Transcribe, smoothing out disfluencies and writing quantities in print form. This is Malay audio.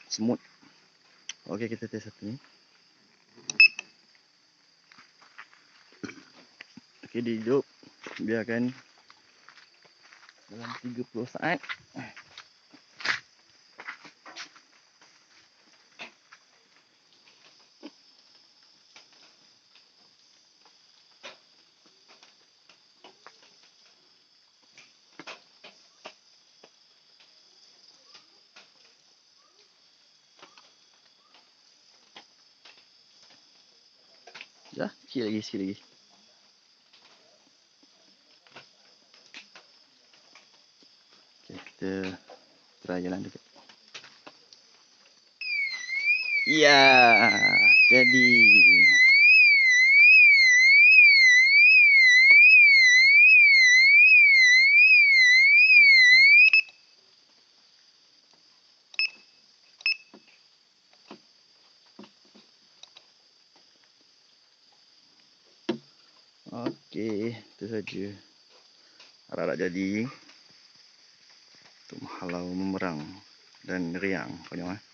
semut. Okey, kita test satu ni. Okey, dia hidup. Biarkan dalam 30 saat. Ya, sikit lagi. Okay, kita try jalan dekat. Ya, jadi. Okey, itu saja. Harap-harap jadi untuk menghalau memerang dan riang. Kau tengok